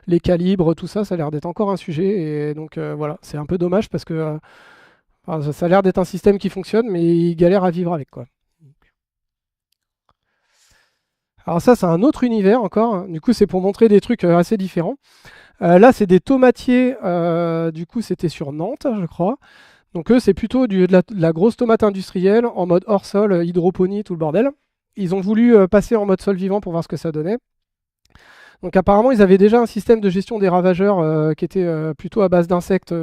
les calibres, tout ça, ça a l'air d'être encore un sujet. Et donc voilà, c'est un peu dommage parce que ça a l'air d'être un système qui fonctionne, mais ils galèrent à vivre avec, quoi. Alors ça, c'est un autre univers encore, hein. Du coup, c'est pour montrer des trucs assez différents. Là, c'est des tomatiers. Du coup, c'était sur Nantes, je crois. Donc eux, c'est plutôt de la grosse tomate industrielle en mode hors sol, hydroponie, tout le bordel. Ils ont voulu passer en mode sol vivant pour voir ce que ça donnait. Donc apparemment, ils avaient déjà un système de gestion des ravageurs qui était plutôt à base d'insectes.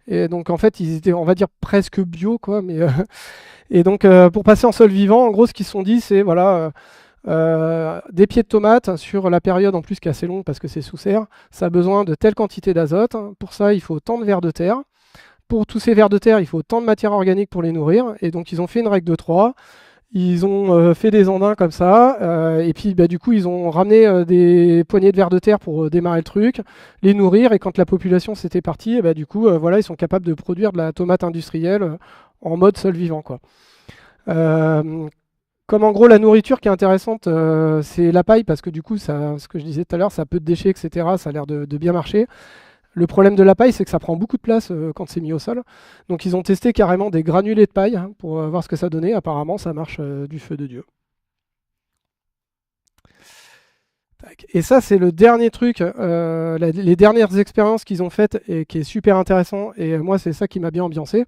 Et donc en fait, ils étaient, on va dire, presque bio, quoi. Et donc pour passer en sol vivant, en gros, ce qu'ils se sont dit, c'est voilà. Des pieds de tomates sur la période en plus qui est assez longue parce que c'est sous serre, ça a besoin de telle quantité d'azote. Pour ça, il faut tant de vers de terre. Pour tous ces vers de terre, il faut tant de matière organique pour les nourrir. Et donc, ils ont fait une règle de 3. Ils ont fait des andins comme ça. Et puis, du coup, ils ont ramené des poignées de vers de terre pour démarrer le truc, les nourrir. Et quand la population s'était partie, du coup, voilà, ils sont capables de produire de la tomate industrielle en mode sol vivant, quoi. Comme en gros la nourriture qui est intéressante, c'est la paille, parce que du coup, ça, ce que je disais tout à l'heure, ça a peu de déchets, etc. Ça a l'air de bien marcher. Le problème de la paille, c'est que ça prend beaucoup de place quand c'est mis au sol. Donc ils ont testé carrément des granulés de paille hein, pour voir ce que ça donnait. Apparemment, ça marche du feu de Dieu. Tac. Et ça, c'est le dernier truc, les dernières expériences qu'ils ont faites et qui est super intéressant. Et moi, c'est ça qui m'a bien ambiancé.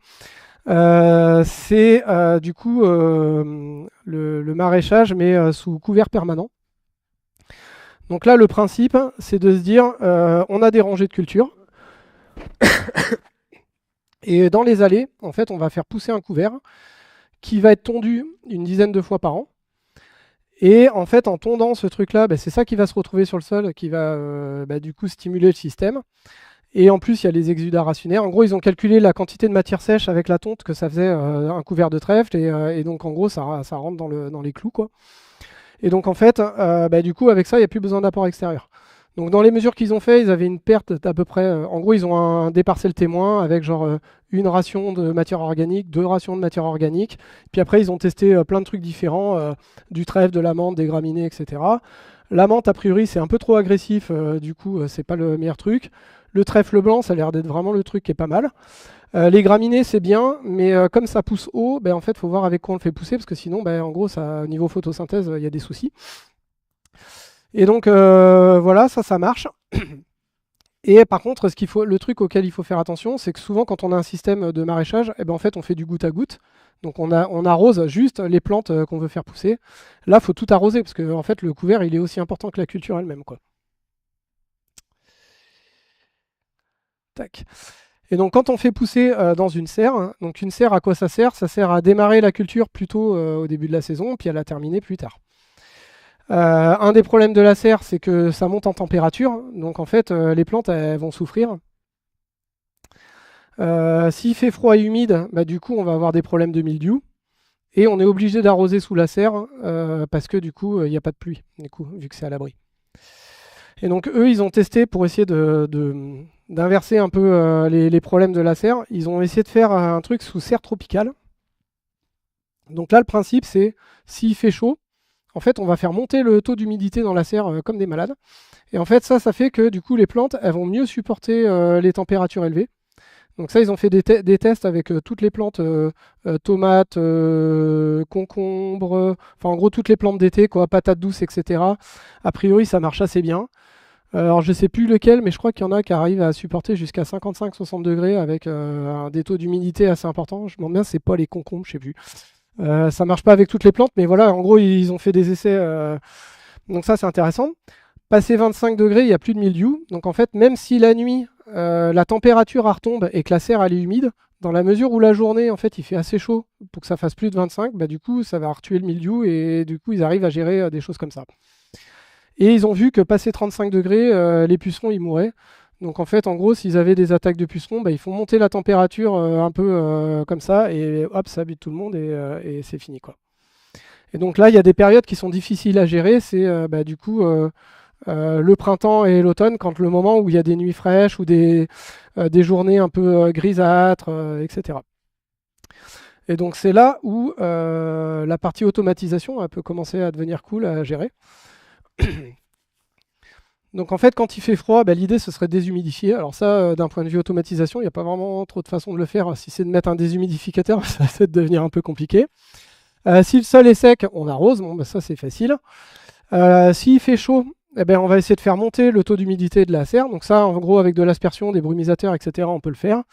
C'est du coup le maraîchage, mais sous couvert permanent. Donc là, le principe, c'est de se dire, on a des rangées de culture, et dans les allées, en fait, on va faire pousser un couvert qui va être tondu une dizaine de fois par an. Et en fait, en tondant ce truc-là, c'est ça qui va se retrouver sur le sol, qui va du coup stimuler le système. Et en plus, il y a les exudats racinaires. En gros, ils ont calculé la quantité de matière sèche avec la tonte que ça faisait un couvert de trèfle. Et donc, en gros, ça rentre dans les clous, quoi. Et donc, en fait, du coup, avec ça, il n'y a plus besoin d'apport extérieur. Donc, dans les mesures qu'ils ont fait, ils avaient une perte d'à peu près... en gros, ils ont des parcelles témoins avec genre une ration de matière organique, 2 rations de matière organique. Puis après, ils ont testé plein de trucs différents, du trèfle, de la menthe, des graminées, etc. La menthe, a priori, c'est un peu trop agressif. Du coup, c'est pas le meilleur truc. Le trèfle blanc, ça a l'air d'être vraiment le truc qui est pas mal. Les graminées, c'est bien, mais comme ça pousse haut, ben, en fait, il faut voir avec quoi on le fait pousser, parce que sinon, ben, en gros, ça, au niveau photosynthèse, il y a des soucis. Et donc, voilà, ça marche. Et par contre, le truc auquel il faut faire attention, c'est que souvent, quand on a un système de maraîchage, eh ben, en fait, on fait du goutte à goutte. Donc, on arrose juste les plantes qu'on veut faire pousser. Là, il faut tout arroser, parce que en fait, le couvert, il est aussi important que la culture elle-même, quoi. Tac. Et donc, quand on fait pousser dans une serre, hein, donc une serre, à quoi ça sert? Ça sert à démarrer la culture plutôt au début de la saison, puis à la terminer plus tard. Un des problèmes de la serre, c'est que ça monte en température, donc en fait, les plantes elles vont souffrir. S'il fait froid et humide, bah, du coup, on va avoir des problèmes de mildiou. Et on est obligé d'arroser sous la serre parce que du coup, il n'y a pas de pluie, du coup, vu que c'est à l'abri. Et donc, eux, ils ont testé pour essayer d'inverser un peu les problèmes de la serre. Ils ont essayé de faire un truc sous serre tropicale. Donc là, le principe, c'est s'il fait chaud, en fait, on va faire monter le taux d'humidité dans la serre comme des malades. Et en fait, ça fait que du coup, les plantes, elles vont mieux supporter les températures élevées. Donc ça, ils ont fait des tests avec toutes les plantes, tomates, concombres, enfin en gros toutes les plantes d'été, quoi, patates douces, etc. A priori, ça marche assez bien. Alors je sais plus lequel, mais je crois qu'il y en a qui arrivent à supporter jusqu'à 55-60 degrés avec des taux d'humidité assez importants. Je me demande bien, c'est pas les concombres, je sais plus. Ça marche pas avec toutes les plantes, mais voilà, en gros, ils ont fait des essais. Donc ça, c'est intéressant. Passé 25 degrés, il n'y a plus de mildiou. Donc en fait, même si la nuit, la température retombe et que la serre elle est humide, dans la mesure où la journée, en fait, il fait assez chaud pour que ça fasse plus de 25, bah, du coup, ça va retuer le mildiou et du coup, ils arrivent à gérer des choses comme ça. Et ils ont vu que passé 35 degrés, les pucerons, ils mouraient. Donc en fait, en gros, s'ils avaient des attaques de pucerons, bah, ils font monter la température un peu comme ça et hop, ça bute tout le monde et c'est fini, quoi. Et donc là, il y a des périodes qui sont difficiles à gérer. C'est bah, du coup le printemps et l'automne, quand le moment où il y a des nuits fraîches ou des journées un peu grisâtres, etc. Et donc c'est là où la partie automatisation peut commencer à devenir cool à gérer. Donc en fait, quand il fait froid, bah, l'idée ce serait de déshumidifier. Alors ça, d'un point de vue automatisation, il n'y a pas vraiment trop de façon de le faire. Si c'est de mettre un déshumidificateur, ça va devenir un peu compliqué. Si le sol est sec, on arrose. Bon, bah, ça c'est facile. S'il fait chaud, eh ben, on va essayer de faire monter le taux d'humidité de la serre. Donc ça, en gros, avec de l'aspersion, des brumisateurs, etc., on peut le faire.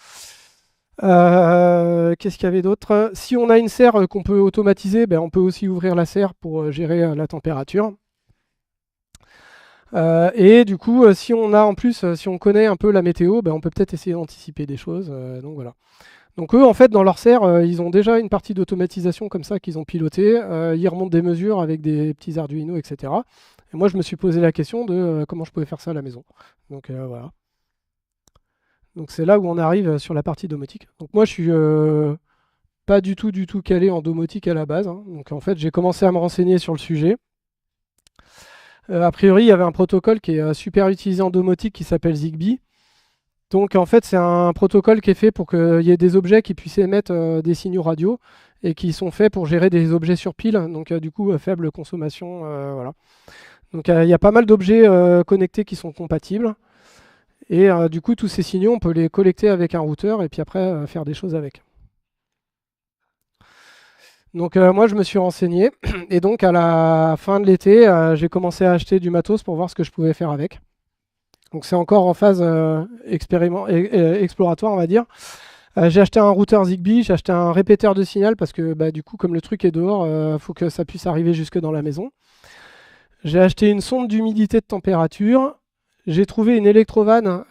Qu'est-ce qu'il y avait d'autre? Si on a une serre qu'on peut automatiser, ben, on peut aussi ouvrir la serre pour gérer la température. Et du coup, si on a en plus, si on connaît un peu la météo, ben, on peut peut-être essayer d'anticiper des choses. Donc voilà. Donc eux, en fait, dans leur serre, ils ont déjà une partie d'automatisation comme ça qu'ils ont piloté. Ils remontent des mesures avec des petits Arduino, etc. Et moi, je me suis posé la question de comment je pouvais faire ça à la maison. Donc voilà. Donc c'est là où on arrive sur la partie domotique. Donc moi, je suis pas du tout calé en domotique à la base, hein. Donc en fait, j'ai commencé à me renseigner sur le sujet. A priori, il y avait un protocole qui est super utilisé en domotique qui s'appelle Zigbee. Donc en fait, c'est un protocole qui est fait pour qu'il y ait des objets qui puissent émettre des signaux radio et qui sont faits pour gérer des objets sur pile, donc du coup faible consommation. Voilà. Donc il y a pas mal d'objets connectés qui sont compatibles et du coup tous ces signaux, on peut les collecter avec un routeur et puis après faire des choses avec. Donc moi je me suis renseigné et donc à la fin de l'été, j'ai commencé à acheter du matos pour voir ce que je pouvais faire avec. Donc c'est encore en phase exploratoire, on va dire. J'ai acheté un routeur Zigbee, j'ai acheté un répéteur de signal parce que bah, du coup, comme le truc est dehors, il faut que ça puisse arriver jusque dans la maison. J'ai acheté une sonde d'humidité de température. J'ai trouvé une électrovanne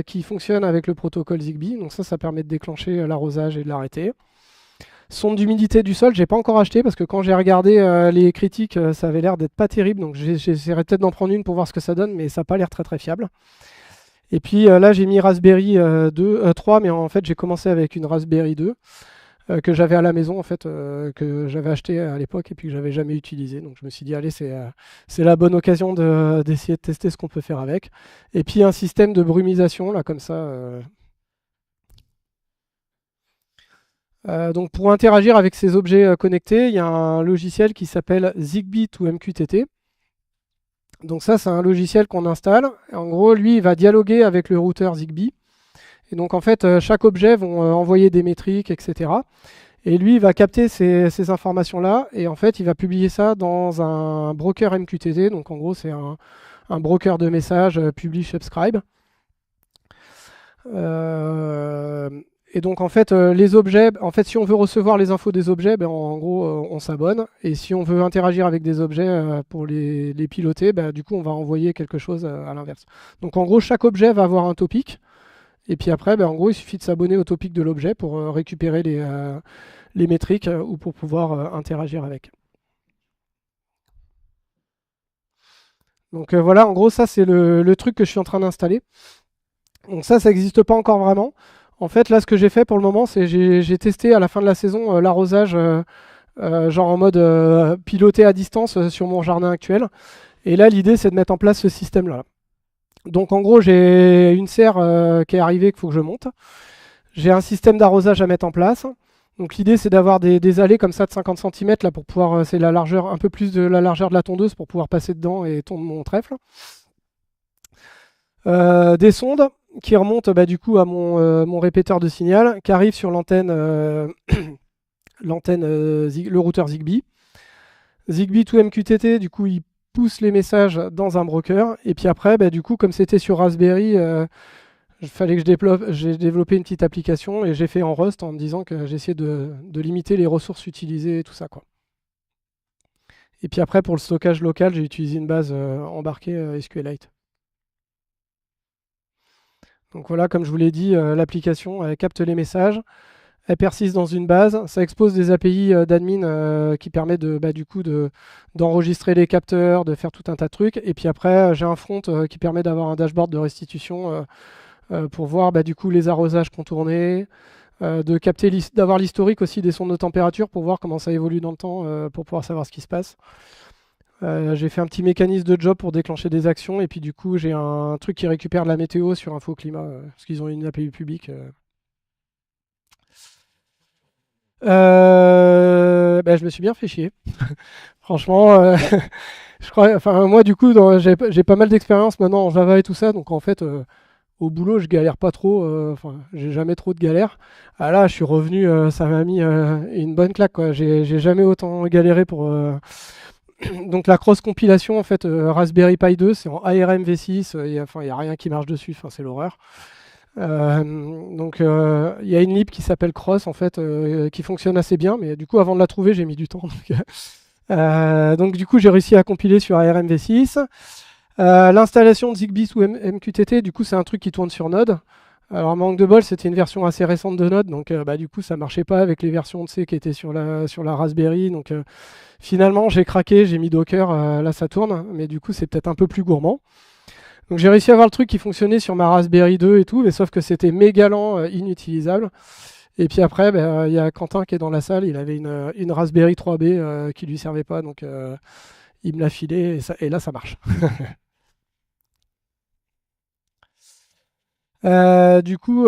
qui fonctionne avec le protocole Zigbee. Donc ça permet de déclencher l'arrosage et de l'arrêter. Sonde d'humidité du sol, j'ai pas encore acheté parce que quand j'ai regardé les critiques, ça avait l'air d'être pas terrible. Donc j'essaierai peut-être d'en prendre une pour voir ce que ça donne, mais ça n'a pas l'air très fiable. Et puis là, j'ai mis Raspberry 3, mais en fait, j'ai commencé avec une Raspberry 2 que j'avais à la maison, en fait, que j'avais acheté à l'époque et puis que j'avais jamais utilisé. Donc je me suis dit, allez, c'est la bonne occasion d'essayer de tester ce qu'on peut faire avec. Et puis un système de brumisation, là, comme ça. Donc pour interagir avec ces objets connectés, il y a un logiciel qui s'appelle Zigbee to MQTT. Donc ça, c'est un logiciel qu'on installe. Et en gros, lui, il va dialoguer avec le routeur Zigbee. Et donc en fait, chaque objet va envoyer des métriques, etc. Et lui, il va capter ces informations-là. Et en fait, il va publier ça dans un broker MQTT. Donc en gros, c'est un broker de messages publish subscribe. Euh, et donc en fait, les objets, en fait, si on veut recevoir les infos des objets, ben, en gros, on s'abonne. Et si on veut interagir avec des objets pour les piloter, ben, du coup, on va envoyer quelque chose à l'inverse. Donc en gros, chaque objet va avoir un topic. Et puis après, ben, en gros, il suffit de s'abonner au topic de l'objet pour récupérer les métriques ou pour pouvoir interagir avec. Donc voilà, en gros, ça c'est le truc que je suis en train d'installer. Donc ça n'existe pas encore vraiment. En fait, là, ce que j'ai fait pour le moment, c'est j'ai testé à la fin de la saison l'arrosage, genre en mode piloté à distance sur mon jardin actuel. Et là, l'idée, c'est de mettre en place ce système-là. Donc en gros, j'ai une serre qui est arrivée qu'il faut que je monte. J'ai un système d'arrosage à mettre en place. Donc l'idée, c'est d'avoir des allées comme ça de 50 cm là, pour pouvoir, c'est la largeur, un peu plus de la largeur de la tondeuse pour pouvoir passer dedans et tondre mon trèfle. Des sondes qui remontent du coup à mon répéteur de signal, qui arrive sur l'antenne, le routeur Zigbee. Zigbee to MQTT, du coup, il pousse les messages dans un broker. Et puis après, du coup, comme c'était sur Raspberry, il fallait que j'ai développé une petite application et j'ai fait en Rust en me disant que j'essayais de limiter les ressources utilisées et tout ça, quoi. Et puis après, pour le stockage local, j'ai utilisé une base embarquée SQLite. Donc voilà, comme je vous l'ai dit, l'application elle capte les messages, elle persiste dans une base, ça expose des API d'admin qui permet du coup d'enregistrer les capteurs, de faire tout un tas de trucs. Et puis après, j'ai un front qui permet d'avoir un dashboard de restitution pour voir du coup les arrosages contournés, de capter d'avoir l'historique aussi des sondes de température pour voir comment ça évolue dans le temps, pour pouvoir savoir ce qui se passe. J'ai fait un petit mécanisme de job pour déclencher des actions et puis du coup j'ai un truc qui récupère de la météo sur Info Climat parce qu'ils ont une API publique. Je me suis bien fait chier. Franchement, je crois, enfin moi du coup j'ai pas mal d'expérience maintenant en Java et tout ça, donc en fait au boulot je galère pas trop, enfin j'ai jamais trop de galères. Ah là je suis revenu, ça m'a mis une bonne claque quoi. J'ai jamais autant galéré pour donc la cross compilation en fait Raspberry Pi 2 c'est en ARM V6, il y a rien qui marche dessus, enfin c'est l'horreur. Donc il y a une lib qui s'appelle Cross en fait qui fonctionne assez bien, mais du coup avant de la trouver j'ai mis du temps. Donc du coup j'ai réussi à compiler sur ARM V6. L'installation de Zigbee sous MQTT, du coup c'est un truc qui tourne sur Node. Alors manque de bol, c'était une version assez récente de Node, donc du coup ça marchait pas avec les versions de C qui étaient sur la Raspberry. Donc finalement j'ai craqué, j'ai mis Docker, là ça tourne, mais du coup c'est peut-être un peu plus gourmand. Donc j'ai réussi à avoir le truc qui fonctionnait sur ma Raspberry 2 et tout, mais sauf que c'était méga lent, inutilisable. Et puis après, il y a Quentin qui est dans la salle, il avait une Raspberry 3B qui lui servait pas, donc il me l'a filé et là ça marche. Du coup,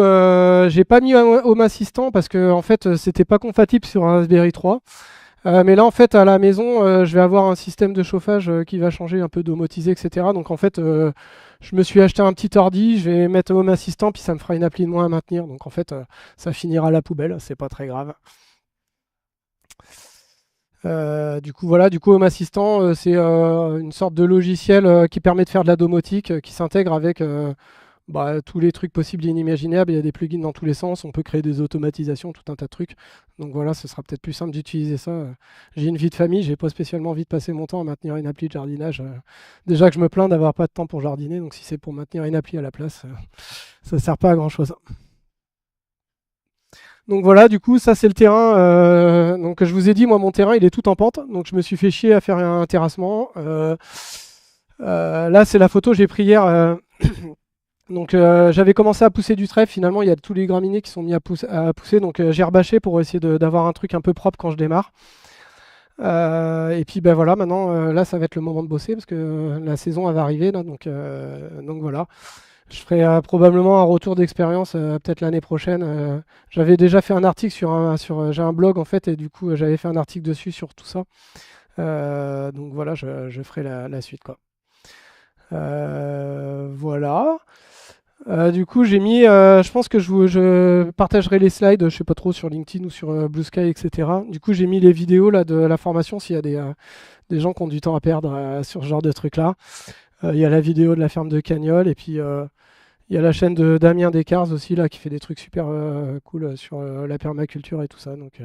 j'ai pas mis Home Assistant parce que en fait c'était pas compatible sur un Raspberry 3. Mais là, en fait, à la maison, je vais avoir un système de chauffage qui va changer un peu domotisé, etc. Donc, en fait, je me suis acheté un petit ordi, je vais mettre Home Assistant, puis ça me fera une appli de moins à maintenir. Donc, en fait, ça finira à la poubelle, c'est pas très grave. Du coup, voilà, du coup, Home Assistant, c'est une sorte de logiciel qui permet de faire de la domotique, qui s'intègre avec tous les trucs possibles et inimaginables. Il y a des plugins dans tous les sens, on peut créer des automatisations, tout un tas de trucs. Donc voilà, ce sera peut-être plus simple d'utiliser ça. J'ai une vie de famille, j'ai pas spécialement envie de passer mon temps à maintenir une appli de jardinage. Déjà que je me plains d'avoir pas de temps pour jardiner, donc si c'est pour maintenir une appli à la place, ça sert pas à grand chose. Donc voilà, du coup, ça c'est le terrain. Donc je vous ai dit, moi mon terrain il est tout en pente, donc je me suis fait chier à faire un terrassement. Là c'est la photo que j'ai pris hier. Donc j'avais commencé à pousser du trèfle, finalement il y a tous les graminées qui sont mis à pousser, donc j'ai rebâché pour essayer d'avoir un truc un peu propre quand je démarre. Et puis voilà, maintenant là ça va être le moment de bosser parce que la saison elle va arriver là, donc voilà. Je ferai probablement un retour d'expérience peut-être l'année prochaine. J'avais déjà fait un article j'ai un blog en fait et du coup j'avais fait un article dessus sur tout ça. Donc voilà, je ferai la suite quoi. Voilà. Du coup, j'ai mis, je pense que je partagerai les slides, je sais pas trop, sur LinkedIn ou sur Blue Sky, etc. Du coup, j'ai mis les vidéos là de la formation s'il y a des gens qui ont du temps à perdre sur ce genre de trucs-là. Il y a la vidéo de la ferme de Cagnol et puis il y a la chaîne de Damien Descartes aussi là qui fait des trucs super cool sur la permaculture et tout ça. Donc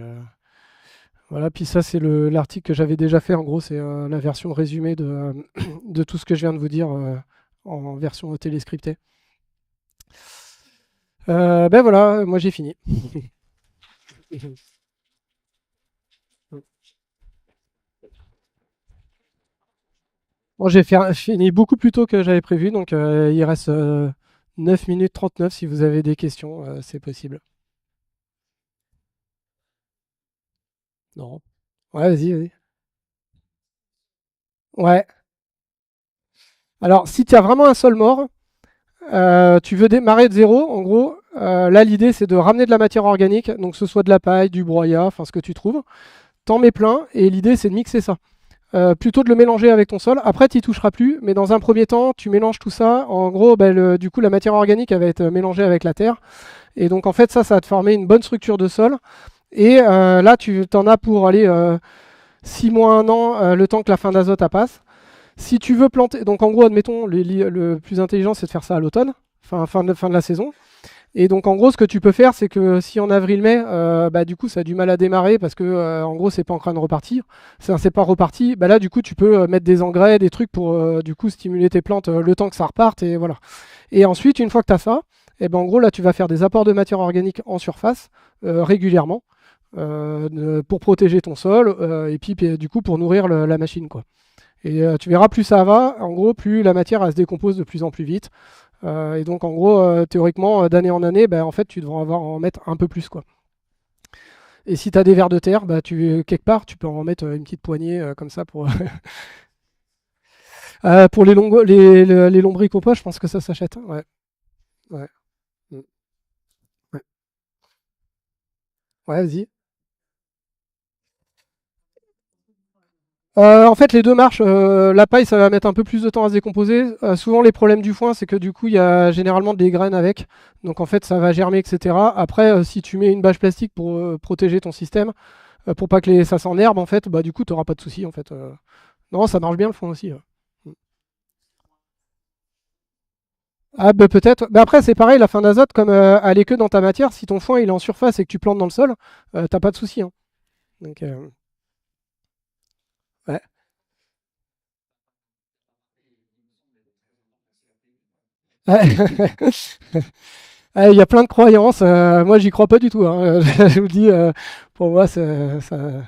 voilà. Puis ça, c'est l'article que j'avais déjà fait. En gros, c'est la version résumée de tout ce que je viens de vous dire en version téléscriptée. Ben voilà, moi j'ai fini. Bon, fini beaucoup plus tôt que j'avais prévu, donc il reste 9 minutes 39 si vous avez des questions, c'est possible. Non. Ouais, vas-y, vas-y. Ouais. Alors, si tu as vraiment un sol mort, tu veux démarrer de zéro, en gros, là l'idée c'est de ramener de la matière organique, donc que ce soit de la paille, du broyat, enfin ce que tu trouves. T'en mets plein, et l'idée c'est de mixer ça. Plutôt de le mélanger avec ton sol. Après, tu n'y toucheras plus, mais dans un premier temps, tu mélanges tout ça. En gros, ben, du coup, la matière organique elle va être mélangée avec la terre. Et donc, en fait, ça va te former une bonne structure de sol. Et là, tu t'en as pour aller 6 mois, 1 an, le temps que la fin d'azote passe. Si tu veux planter, donc en gros, admettons, le plus intelligent, c'est de faire ça à l'automne, fin de la saison. Et donc en gros, ce que tu peux faire, c'est que si en avril-mai, bah, du coup, ça a du mal à démarrer parce que en gros, c'est pas en train de repartir. C'est pas reparti. Bah, là, du coup, tu peux mettre des engrais, des trucs pour du coup stimuler tes plantes le temps que ça reparte et voilà. Et ensuite, une fois que tu as ça, et ben en gros, là, tu vas faire des apports de matière organique en surface régulièrement pour protéger ton sol et puis du coup pour nourrir la machine quoi. Et tu verras plus ça va, en gros, plus la matière elle se décompose de plus en plus vite. Et donc, en gros, théoriquement, d'année en année, bah, en fait, tu devras en mettre un peu plus, quoi. Et si tu as des vers de terre, bah, quelque part, tu peux en mettre une petite poignée comme ça pour, pour les lombricopois, je pense que ça s'achète. Ouais, ouais, mm, ouais. Ouais, vas-y. En fait, les deux marchent. La paille, ça va mettre un peu plus de temps à se décomposer. Souvent, les problèmes du foin, c'est que du coup, il y a généralement des graines avec. Donc, en fait, ça va germer, etc. Après, si tu mets une bâche plastique pour protéger ton système, pour pas que ça s'enherbe, en fait, bah, du coup, tu n'auras pas de soucis, en fait. Non, ça marche bien le foin aussi. Ah, bah, peut-être. Bah, après, c'est pareil, la fin d'azote, comme elle est que dans ta matière, si ton foin il est en surface et que tu plantes dans le sol, t'as pas de soucis, hein. Donc, ouais. Il y a plein de croyances. Moi, j'y crois pas du tout, hein. Je vous dis, pour moi, ça. En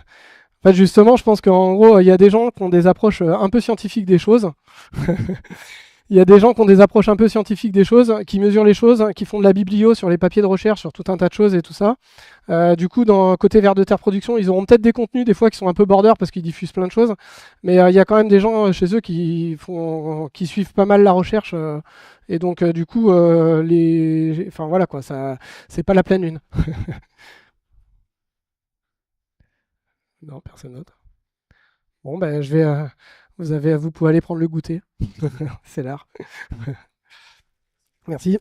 fait, justement, je pense qu'en gros, il y a des gens qui ont des approches un peu scientifiques des choses. Il y a des gens qui ont des approches un peu scientifiques des choses, qui mesurent les choses, qui font de la biblio sur les papiers de recherche, sur tout un tas de choses et tout ça. Du coup, dans côté vers de terre production, ils auront peut-être des contenus des fois qui sont un peu border parce qu'ils diffusent plein de choses, mais il y a quand même des gens chez eux qui suivent pas mal la recherche et donc du coup, enfin voilà quoi, ça, c'est pas la pleine lune. Non, personne d'autre. Bon, ben je vais, vous pouvez aller prendre le goûter, c'est l'heure. Merci.